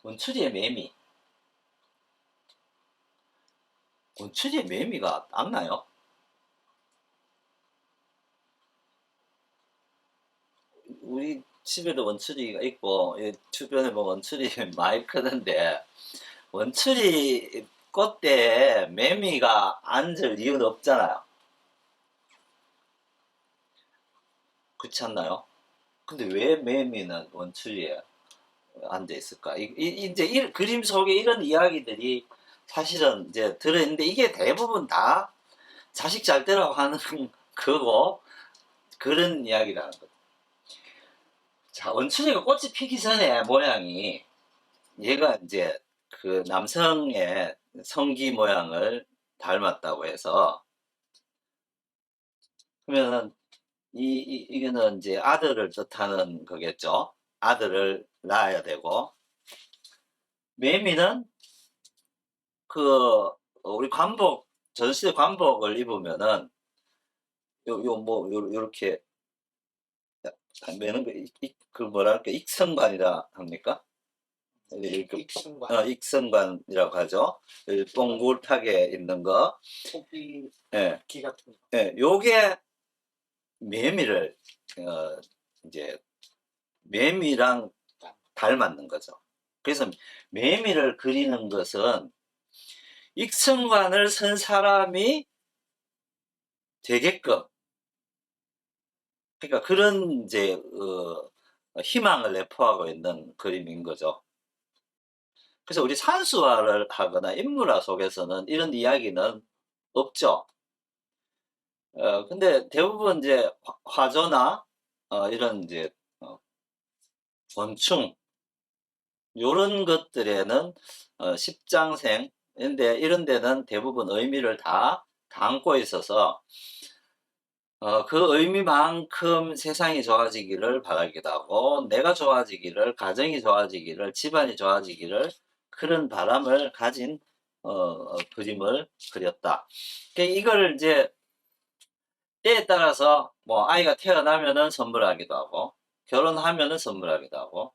원추리의 매미. 원추리의 매미가 낫나요? 우리 집에도 원추리가 있고, 주변에 뭐 원추리 많이 크던데, 원추리 꽃대에 매미가 앉을 이유는 없잖아요. 그렇지 않나요? 근데 왜 매미는 원추리에 앉아 있을까? 이제 그림 속에 이런 이야기들이 사실은 이제 들어있는데 이게 대부분 다 자식 잘 되라고 하는 거고 그런 이야기라는 거죠. 자, 원춘이가 꽃이 피기 전에 모양이 얘가 이제 그 남성의 성기 모양을 닮았다고 해서 그러면은 이거는 이제 아들을 뜻하는 거겠죠. 아들을 낳아야 되고 매미는 그 우리 관복 전시대 관복을 입으면은 요렇게 매는 그 뭐랄까 익성관이라 합니까? 이렇게 익승관, 익성관이라고 하죠. 동글하게 있는 거. 토끼 예, 귀 같은 거. 예, 요게 매미를 이제 매미랑 닮았는 거죠. 그래서 매미를 그리는 것은 익성관을 쓴 사람이 되게끔 그러니까 그런 이제 희망을 내포하고 있는 그림인 거죠. 그래서 우리 산수화를 하거나 인물화 속에서는 이런 이야기는 없죠. 근데 대부분 이제 화조나 이런 이제 어, 곤충 요런 것들에는 십장생인데 이런 데는 대부분 의미를 다 담고 있어서 그 의미만큼 세상이 좋아지기를 바라기도 하고 내가 좋아지기를 가정이 좋아지기를 집안이 좋아지기를 그런 바람을 가진 그림을 그렸다. 그러니까 이걸 이제 때에 따라서 뭐 아이가 태어나면은 선물하기도 하고 결혼하면은 선물하기도 하고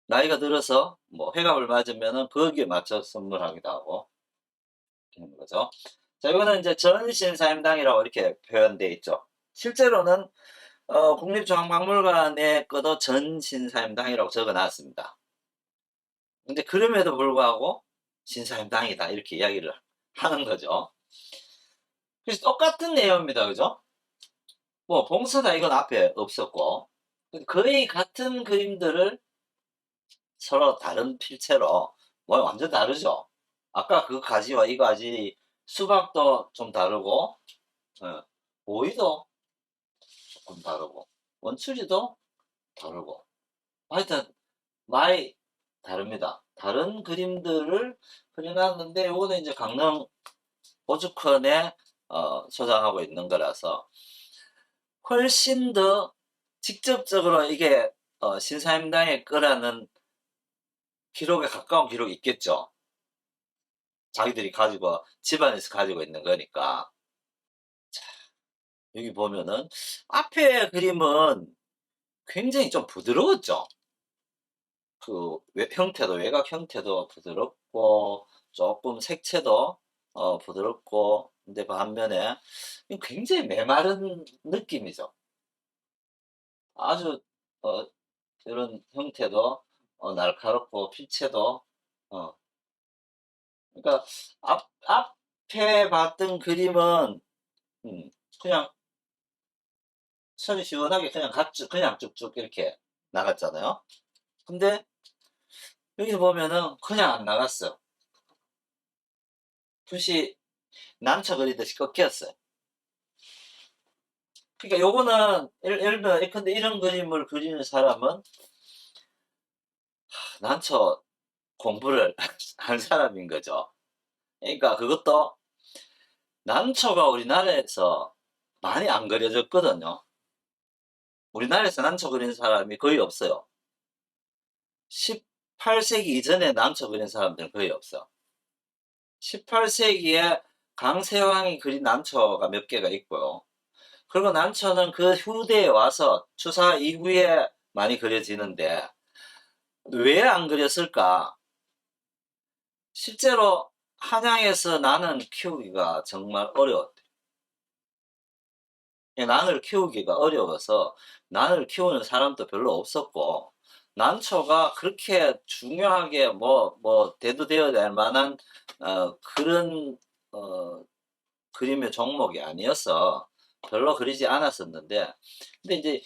나이가 들어서 뭐 회갑을 맞으면은 거기에 맞춰 선물하기도 하고 그런 거죠. 자, 이거는 이제 전신사임당이라고 이렇게 표현되어 있죠. 실제로는 국립중앙박물관에 거도 전신사임당이라고 적어 놨습니다. 근데 그럼에도 불구하고 신사임당이다 이렇게 이야기를 하는 거죠. 그래서 똑같은 내용입니다. 그죠? 뭐 봉서다 이건 앞에 없었고 거의 같은 그림들을 서로 다른 필체로 뭐 완전 다르죠. 아까 그 가지와 이 가지 수박도 좀 다르고 오이도 조금 다르고 원추리도 다르고 하여튼 많이 다릅니다. 다른 그림들을 그려놨는데 요거는 이제 강릉 보주컨에 소장하고 있는 거라서 훨씬 더 직접적으로 이게 신사임당의 거라는 기록에 가까운 기록이 있겠죠. 자기들이 가지고 집안에서 가지고 있는 거니까. 자, 여기 보면은 앞에 그림은 굉장히 좀 부드러웠죠. 그 형태도 외곽 형태도 부드럽고 조금 색채도 부드럽고 근데 반면에 굉장히 메마른 느낌이죠. 아주 어, 이런 형태도 날카롭고 필체도 어, 그러니까 앞에 봤던 그림은 음, 그냥 선이 시원하게 그냥 쭉쭉 이렇게 나갔잖아요. 근데 여기 보면은 그냥 안 나갔어. 붓이 난처 그리듯이 꺾였어요. 그러니까 요거는 예를 들어 근데 이런 그림을 그리는 사람은 난처 공부를 한 사람인 거죠. 그러니까 그것도 난초가 우리나라에서 많이 안 그려졌거든요. 우리나라에서 난초 그리는 사람이 거의 없어요. 18세기 이전에 난초 그린 사람들은 거의 없어. 18세기에 강세왕이 그린 난초가 몇 개가 있고요. 그리고 난초는 그 후대에 와서 추사 이후에 많이 그려지는데 왜 안 그렸을까? 실제로 한양에서 난을 키우기가 정말 어려웠대. 난을 키우기가 어려워서 난을 키우는 사람도 별로 없었고, 난초가 그렇게 중요하게 대두되어야 될 만한 그런 어, 그림의 종목이 아니어서 별로 그리지 않았었는데, 근데 이제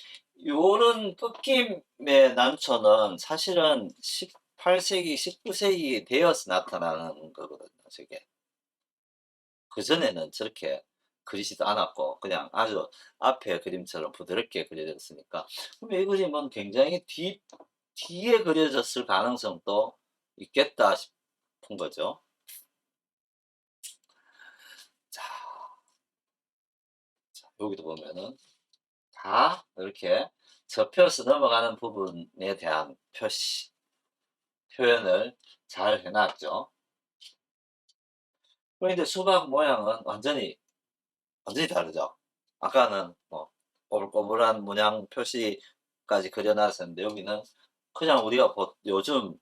요런 꺾임의 난초는 사실은 18세기, 19세기 되어서 나타나는 거거든요, 저게. 그전에는 저렇게 그리지도 않았고 그냥 아주 앞에 그림처럼 부드럽게 그려졌으니까, 그럼 이 그림은 굉장히 뒤에 그려졌을 가능성도 있겠다 싶은 거죠. 자, 여기도 보면은 다 이렇게 접혀서 넘어가는 부분에 대한 표현을 잘 해놨죠. 그런데 수박 모양은 완전히 다르죠. 아까는 뭐 꼬불꼬불한 문양 표시까지 그려놨었는데, 여기는 그냥 우리가 요즘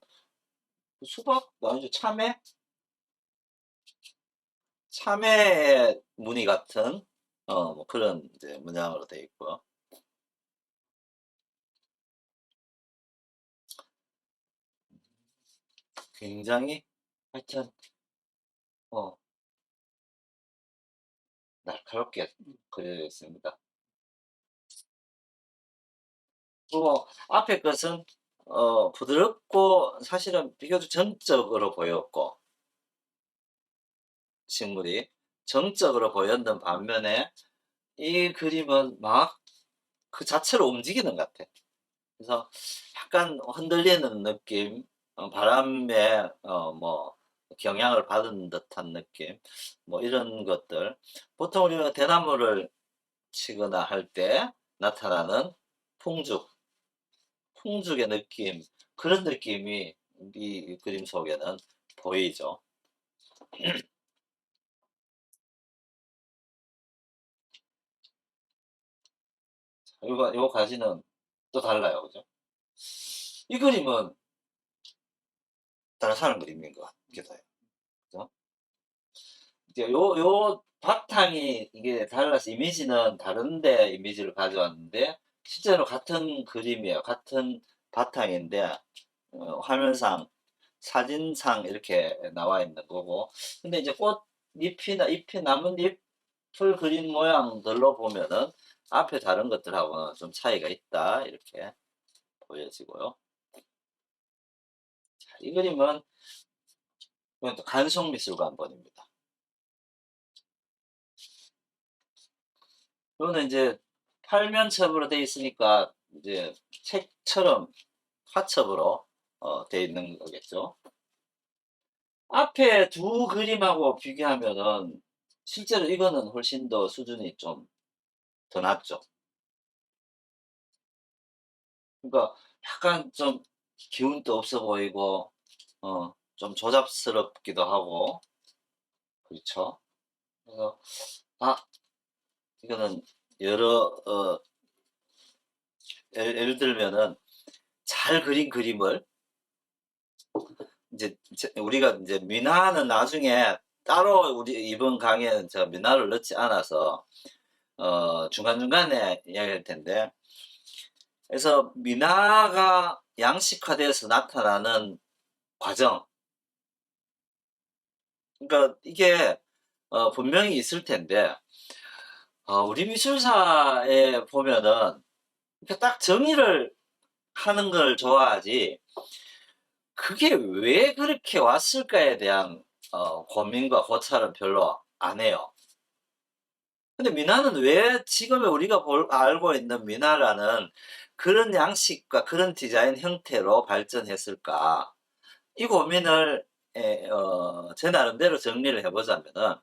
수박 아니죠, 참외의 무늬 같은 뭐 그런 이제 문양으로 되어 있고요. 굉장히 하여튼 어, 날카롭게 그려져 있습니다. 그리고 앞에 것은 부드럽고 사실은 비교적 정적으로 보였고, 식물이 정적으로 보였는 반면에 이 그림은 막 그 자체로 움직이는 것 같아. 그래서 약간 흔들리는 느낌, 바람에 경향을 받은 듯한 느낌, 뭐 이런 것들. 보통 우리가 대나무를 치거나 할 때 나타나는 풍죽, 풍죽의 느낌, 그런 느낌이 이 그림 속에는 보이죠. 요 가지는 또 달라요, 그죠? 이 그림은 다른 사람 그림인 것 같기도 해요. 그죠? 이제 요 바탕이 이게 달라서 이미지는 다른데 이미지를 가져왔는데, 실제로 같은 그림이에요. 같은 바탕인데 화면상, 사진상 이렇게 나와 있는 거고, 근데 이제 꽃잎이나 잎이 남은 잎을 그린 모양들로 보면은 앞에 다른 것들하고는 좀 차이가 있다, 이렇게 보여지고요. 자, 이 그림은 이건 또 간송미술관본입니다. 이거는 이제 팔면첩으로 되어 있으니까 이제 책처럼 화첩으로 되어 있는 거겠죠. 앞에 두 그림하고 비교하면은 실제로 이거는 훨씬 더 수준이 좀 더 낮죠. 그러니까 약간 좀 기운도 없어 보이고 좀 조잡스럽기도 하고, 그렇죠. 그래서 아, 이거는 여러 예를 들면은 잘 그린 그림을 이제 우리가 이제 민화는 나중에 따로 우리 이번 강의는 저 민화를 넣지 않아서 중간중간에 이야기할 텐데, 그래서 민화가 양식화돼서 나타나는 과정, 그러니까 이게 분명히 있을 텐데, 우리 미술사에 보면은 이렇게 딱 정의를 하는 걸 좋아하지, 그게 왜 그렇게 왔을까에 대한 고민과 고찰은 별로 안 해요. 근데 미나는 왜 지금 우리가 알고 있는 미나라는 그런 양식과 그런 디자인 형태로 발전했을까? 이 고민을 제 나름대로 정리를 해보자면은,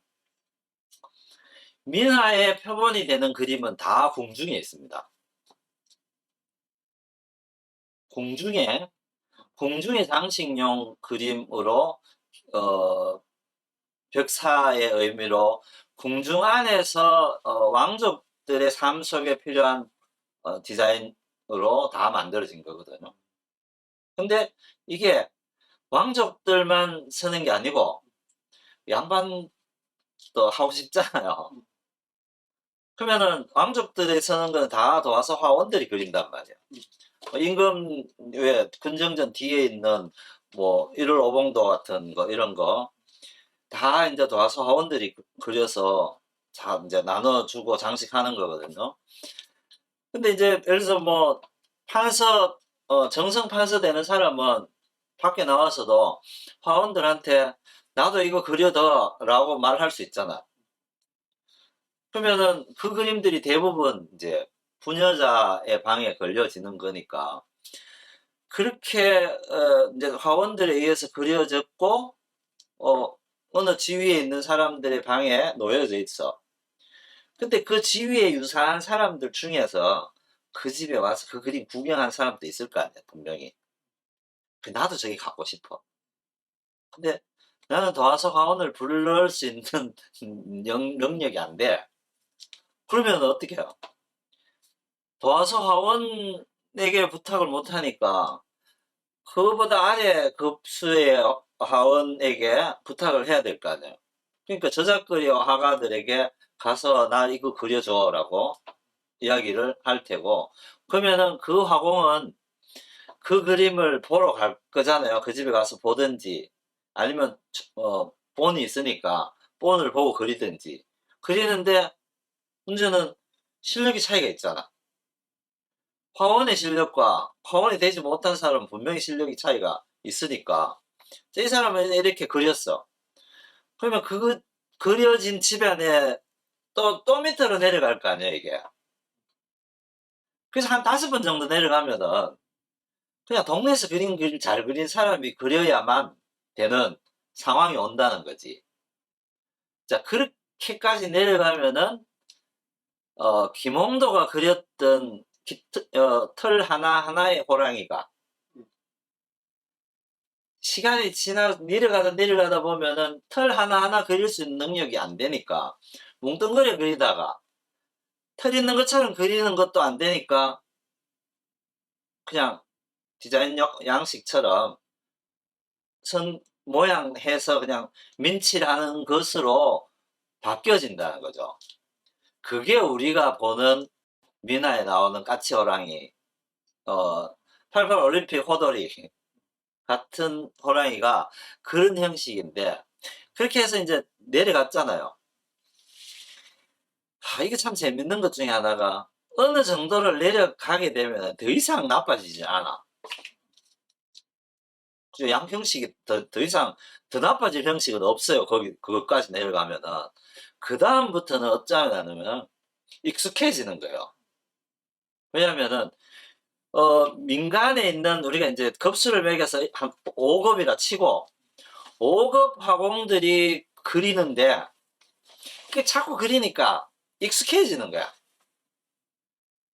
민화의 표본이 되는 그림은 다 궁중에 있습니다. 궁중에 궁중의 장식용 그림으로 어, 벽사의 의미로 궁중 안에서 왕족들의 삶 속에 필요한 디자인으로 다 만들어진 거거든요. 근데 이게 왕족들만 쓰는 게 아니고 양반도 하고 싶잖아요. 그러면은 왕족들이 쓰는 건 다 도화서 화원들이 그린단 말이야. 임금 왜 근정전 뒤에 있는 뭐 일월오봉도 같은 거 이런 거 다 이제 도화서 화원들이 그려서 다 이제 나눠주고 장식하는 거거든요. 근데 이제 예를 들어서 뭐 판서 정성 판서 되는 사람은 밖에 나와서도 화원들한테 나도 이거 그려둬라고 말할 수 있잖아. 그러면은 그 그림들이 대부분 이제 부녀자의 방에 걸려지는 거니까 그렇게 이제 화원들에 의해서 그려졌고 어느 지위에 있는 사람들의 방에 놓여져 있어. 근데 그 지위에 유사한 사람들 중에서 그 집에 와서 그 그림 구경한 사람도 있을 거 아니야, 분명히. 나도 저기 갖고 싶어. 근데 나는 도화서 화원을 부를 수 있는 능력이 안 돼. 그러면 어떻게 해요? 도화서 화원에게 부탁을 못 하니까 그보다 아래 급수의 화원에게 부탁을 해야 될 거 아니에요. 그러니까 저작거리 화가들에게 가서 나 이거 그려줘라고 이야기를 할 테고, 그러면은 그 화공은 그 그림을 보러 갈 거잖아요. 그 집에 가서 보든지 아니면 본이 있으니까 본을 보고 그리든지. 그리는데 문제는 실력이 차이가 있잖아. 화원의 실력과 화원이 되지 못한 사람은 분명히 실력이 차이가 있으니까 이 사람은 이렇게 그렸어. 그러면 그 그려진 집에 안에 또 밑으로 내려갈 거 아니야, 이게. 그래서 한 5번 정도 내려가면은 그냥 동네에서 그린 글 잘 그린 사람이 그려야만 되는 상황이 온다는 거지. 자, 그렇게까지 내려가면은 김홍도가 그렸던 털 하나하나의 호랑이가 시간이 내려가다 보면은 털 하나하나 그릴 수 있는 능력이 안 되니까 뭉뚱그려 그리다가 털 있는 것처럼 그리는 것도 안 되니까 그냥 디자인 양식처럼 선 모양 해서 그냥 민칠하는 것으로 바뀌어진다는 거죠. 그게 우리가 보는 민화에 나오는 까치호랑이, 88 올림픽 호돌이 같은 호랑이가 그런 형식인데, 그렇게 해서 이제 내려갔잖아요. 이게 참 재밌는 것 중에 하나가, 어느 정도를 내려가게 되면 더 이상 나빠지지 않아. 양형식이 더 이상 더 나빠질 형식은 없어요. 그것까지 내려가면은. 그 다음부터는 어쩌냐면 익숙해지는 거예요. 왜냐면은 민간에 있는 우리가 이제 급수를 매겨서 한 5급이라 치고 5급 화공들이 그리는데 그 자꾸 그리니까 익숙해지는 거야.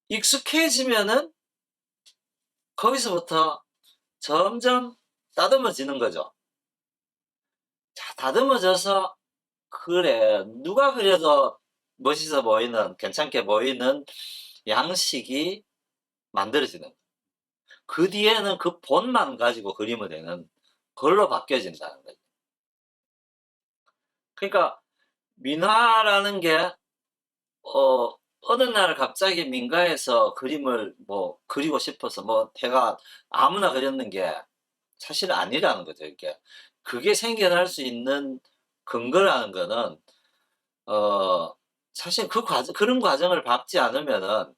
익숙해지면은 거기서부터 점점 다듬어지는 거죠. 자, 다듬어져서 그래 누가 그려도 멋있어 보이는 괜찮게 보이는 양식이 만들어지는 거야. 그 뒤에는 그 본만 가지고 그리면 되는 걸로 바뀌어진다는 거죠. 그러니까 민화라는 게 어느 날 갑자기 민가에서 그림을 뭐 그리고 싶어서 뭐 해가 아무나 그렸는 게 사실 아니라는 거죠. 이게 그게 생겨날 수 있는 근거라는 거는 어 사실 그런 과정을 밟지 않으면은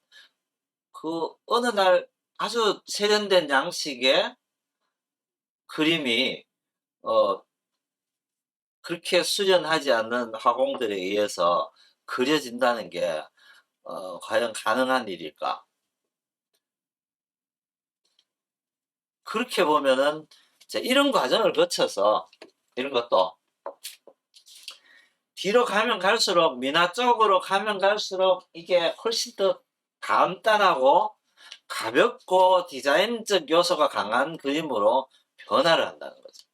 그 어느 날 아주 세련된 양식의 그림이 어 그렇게 수련하지 않는 화공들에 의해서 그려진다는 게 과연 가능한 일일까? 그렇게 보면은 이제 이런 과정을 거쳐서 이런 것도 뒤로 가면 갈수록 민화 쪽으로 가면 갈수록 이게 훨씬 더 간단하고 가볍고 디자인적 요소가 강한 그림으로 변화를 한다는 거죠.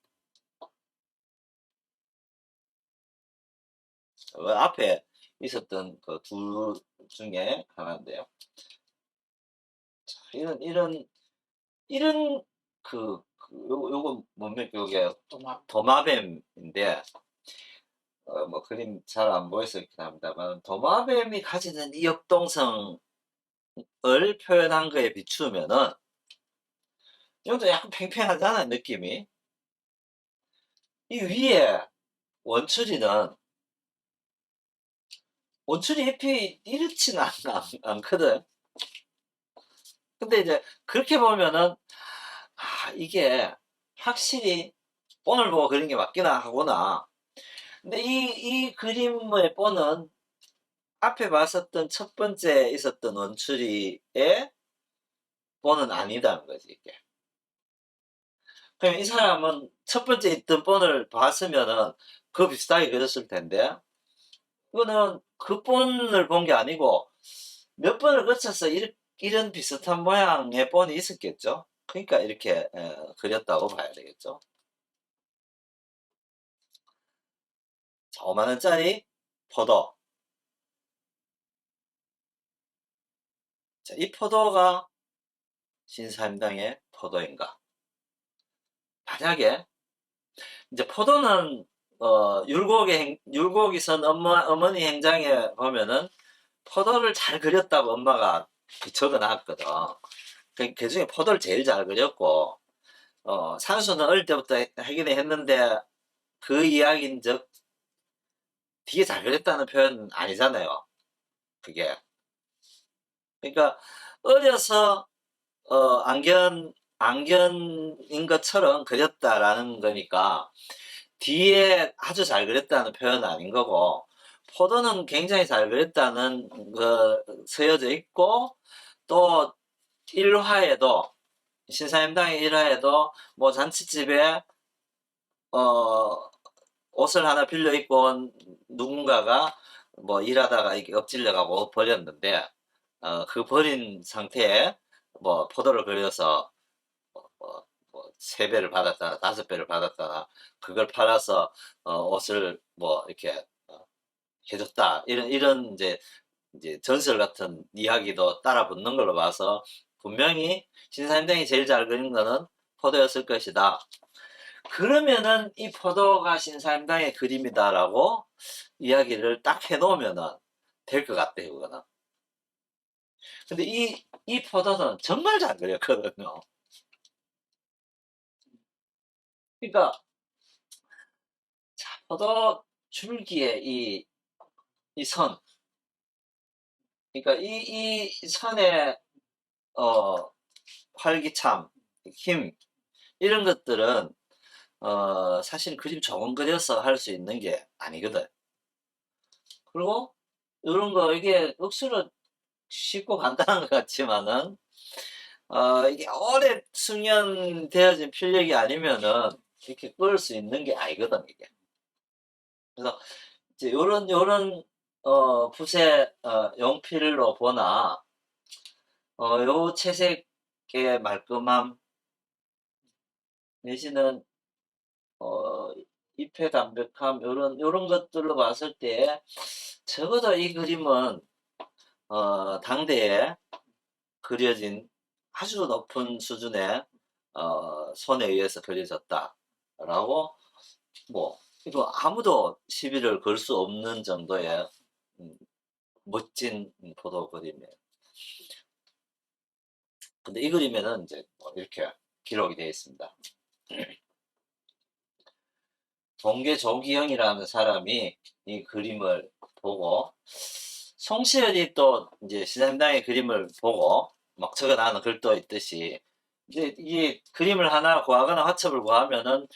앞에 있었던 그 둘 중에 하나인데요. 이런 요거 뭡니까? 요게 도마. 도마뱀인데, 뭐 그림 잘 안 보여서 이렇긴 합니다만, 도마뱀이 가지는 이 역동성을 표현한 거에 비추면은, 이것도 약간 팽팽하잖아, 느낌이. 이 위에 원추리는, 원추리 잎이 이렇지는 않거든. 근데 이제 그렇게 보면은, 이게 확실히 본을 보고 그린 게 맞기나 하구나. 근데 이 그림의 본은 앞에 봤었던 첫 번째 있었던 원추리의 본은 아니다는 거지, 이게. 그럼 이 사람은 첫 번째 있던 본을 봤으면은 그 비슷하게 그렸을 텐데, 이거는 그 본을 본 게 아니고 몇 번을 거쳐서 이런 비슷한 모양의 본이 있었겠죠. 그러니까 이렇게 그렸다고 봐야 되겠죠. 자, 5만 원짜리 포도. 자, 이 포도가 신사임당의 포도인가? 만약에 이제 포도는 율곡이 선 어머니 행장에 보면은 포도를 잘 그렸다고 엄마가 적어놨거든. 그 중에 포도를 제일 잘 그렸고, 산수는 어릴 때부터 하긴 했는데 그 이야기인 즉 되게 잘 그렸다는 표현은 아니잖아요. 그게. 그러니까 어려서 안견인 것처럼 그렸다라는 거니까 뒤에 아주 잘 그렸다는 표현은 아닌 거고, 포도는 굉장히 잘 그렸다는 거 쓰여져 있고, 또 일화에도, 신사임당의 일화에도 뭐 잔치집에 어 옷을 하나 빌려 입고 온 누군가가 뭐 일하다가 이렇게 엎질려가고 버렸는데, 그 버린 상태에 뭐 포도를 그려서 세 배를 받았다나 다섯 배를 받았다나 그걸 팔아서 옷을 뭐 이렇게 해줬다, 이런 이제 전설 같은 이야기도 따라 붙는 걸로 봐서 분명히 신사임당이 제일 잘 그린 거는 포도였을 것이다. 그러면은 이 포도가 신사임당의 그림이다라고 이야기를 딱 해놓으면은 될 것 같아요, 그거는. 근데 이 포도는 정말 잘 그렸거든요. 그러니까 포도 줄기에 이 선, 그러니까 이 선의 어, 활기참, 힘, 이런 것들은 사실 그림 조금 그려서 할 수 있는 게 아니거든. 그리고 이런 거 이게 억수로 쉽고 간단한 것 같지만은 이게 오래 숙련되어진 필력이 아니면은 이렇게 끌 수 있는 게 아니거든, 이게. 그래서 이제 요런 붓의 용필로 보나 요 채색의 말끔함 내지는 어 잎의 담백함, 요런 것들로 봤을 때 적어도 이 그림은 당대에 그려진 아주 높은 수준의 손에 의해서 그려졌다라고, 뭐 이거 아무도 시비를 걸 수 없는 정도의 음, 멋진 포도 그림이에요. 근데 이 그림에는 이제 뭐 이렇게 기록이 되어 있습니다. 동계 조기영이라는 사람이 이 그림을 보고, 송시열이 또 이제 시사임당의 그림을 보고 막 적어나는 글도 있듯이, 이제 이 그림을 하나 구하거나 화첩을 구하면은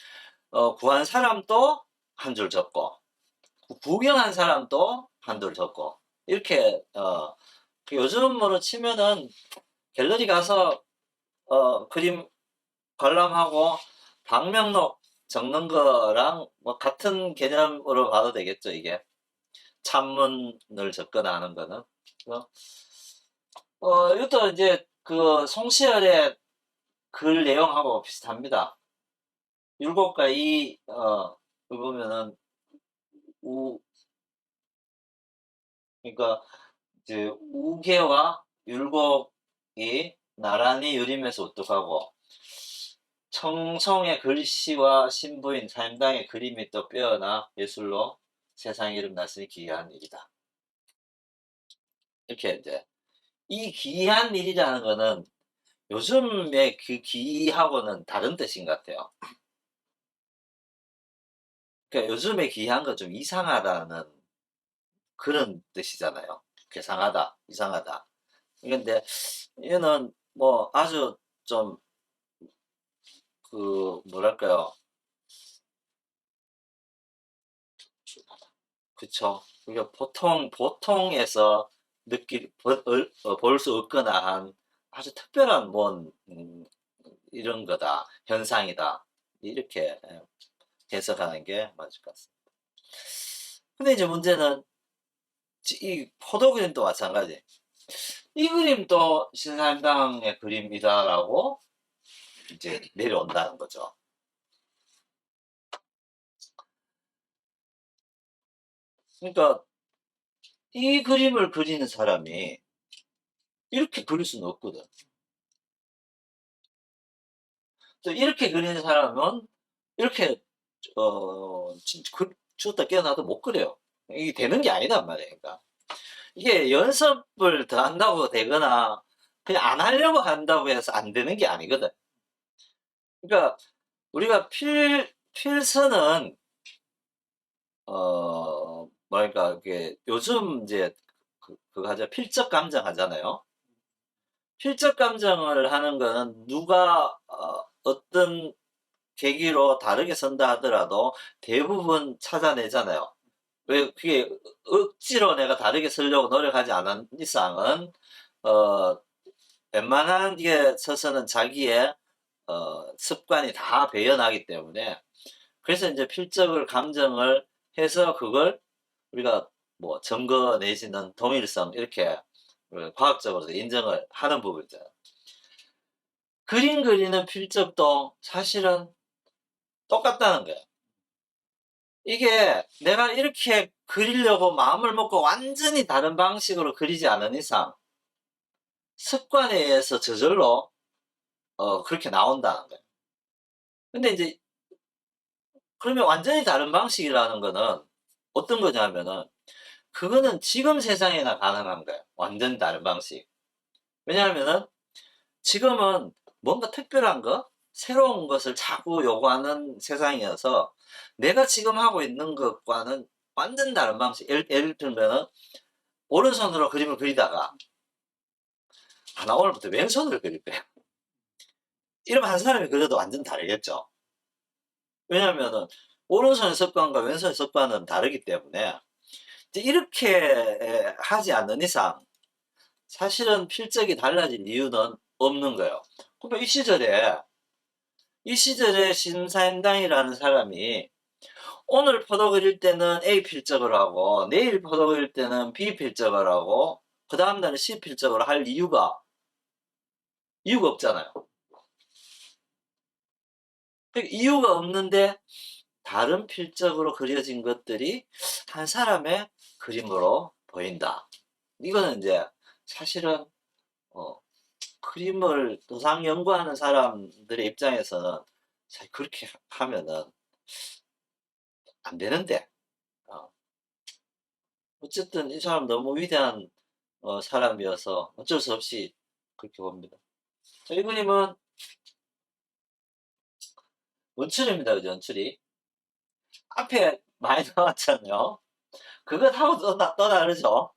구한 사람도 한 줄 적고 구경한 사람도 한 줄 적고, 이렇게 그 요즘으로 치면은 갤러리 가서 그림 관람하고 방명록 적는 거랑 뭐 같은 개념으로 봐도 되겠죠, 이게. 찬문을 적거나 하는 거는. 이것도 이제 그 송시열의 글 내용하고 비슷합니다. 율곡과 보면은 우 그러니까 이제 우계와 율곡이 나란히 유림에서 우뚝하고, 청송의 글씨와 신부인 사임당의 그림이 또 빼어나 예술로 세상에 이름났으니 기이한 일이다. 이렇게 이제 이 기이한 일이라는 거는 요즘의 그 기이하고는 다른 뜻인 것 같아요. 그러니까 요즘에 기이한 건 좀 이상하다는 그런 뜻이잖아요. 괴상하다, 이상하다. 근데 얘는 뭐 아주 좀 그 뭐랄까요? 그쵸. 그러니까 보통에서 볼 수 없거나 한 아주 특별한 뭔 이런 거다, 현상이다. 이렇게 해석하는 게 맞을 것 같습니다. 근데 이제 문제는 이 포도 그림도 마찬가지. 이 그림도 신사임당의 그림이다라고 이제 내려온다는 거죠. 그러니까 이 그림을 그리는 사람이 이렇게 그릴 수는 없거든. 또 이렇게 그리는 사람은 이렇게 죽었다 깨어나도 못 그려요. 이게 되는 게 아니단 말이에요. 그러니까 이게 연습을 더 한다고 되거나 그냥 안 하려고 한다고 해서 안 되는 게 아니거든. 그러니까 우리가 필선은 뭐랄까 이게 요즘 이제 그거 하죠. 필적 감정 하잖아요. 필적 감정을 하는 거는 누가 어떤 계기로 다르게 선다 하더라도 대부분 찾아내잖아요. 왜 그게 억지로 내가 다르게 쓰려고 노력하지 않은 이상은 어 웬만한 게 서서는 자기의 습관이 다 배어나기 때문에 그래서 이제 필적을 감정을 해서 그걸 우리가 뭐 증거 내지는 동일성 이렇게 과학적으로 인정을 하는 부분이잖아요. 그림 그리는 필적도 사실은 똑같다는 거예요. 이게 내가 이렇게 그리려고 마음을 먹고 완전히 다른 방식으로 그리지 않은 이상 습관에 의해서 저절로 그렇게 나온다는 거예요. 근데 이제 그러면 완전히 다른 방식이라는 거는 어떤 거냐면은 그거는 지금 세상에나 가능한 거예요. 완전히 다른 방식. 왜냐하면은 지금은 뭔가 특별한 거, 새로운 것을 자꾸 요구하는 세상이어서 내가 지금 하고 있는 것과는 완전 다른 방식. 예를 들면은 오른손으로 그림을 그리다가 나 오늘부터 왼손으로 그릴 거야. 이러면 한 사람이 그려도 완전 다르겠죠. 왜냐하면은 오른손의 습관과 왼손의 습관은 다르기 때문에 이렇게 하지 않는 이상 사실은 필적이 달라질 이유는 없는 거예요. 그러니까 이 시절에 신사임당이라는 사람이 오늘 포도 그릴 때는 A 필적을 하고 내일 포도 그릴 때는 B 필적을 하고 그 다음 날은 C 필적을 할 이유가 없잖아요. 그러니까 이유가 없는데 다른 필적으로 그려진 것들이 한 사람의 그림으로 보인다. 이거는 이제 사실은 어, 그림을 도상 연구하는 사람들의 입장에서는 사실 그렇게 하면은 안 되는데 어, 어쨌든 이 사람 너무 위대한 사람이어서 어쩔 수 없이 그렇게 봅니다. 이 그림은 원출입니다. 그죠? 원출이 앞에 많이 나왔잖아요. 그것하고 또 다르죠.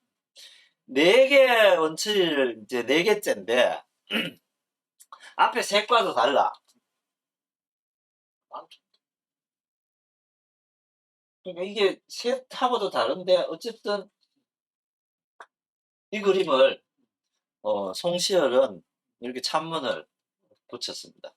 네 개의 원추리를 이제 네 개째인데 앞에 색과도 달라. 그러니까 이게 색하고도 다른데 어쨌든 이 그림을 송시열은 이렇게 찬문을 붙였습니다.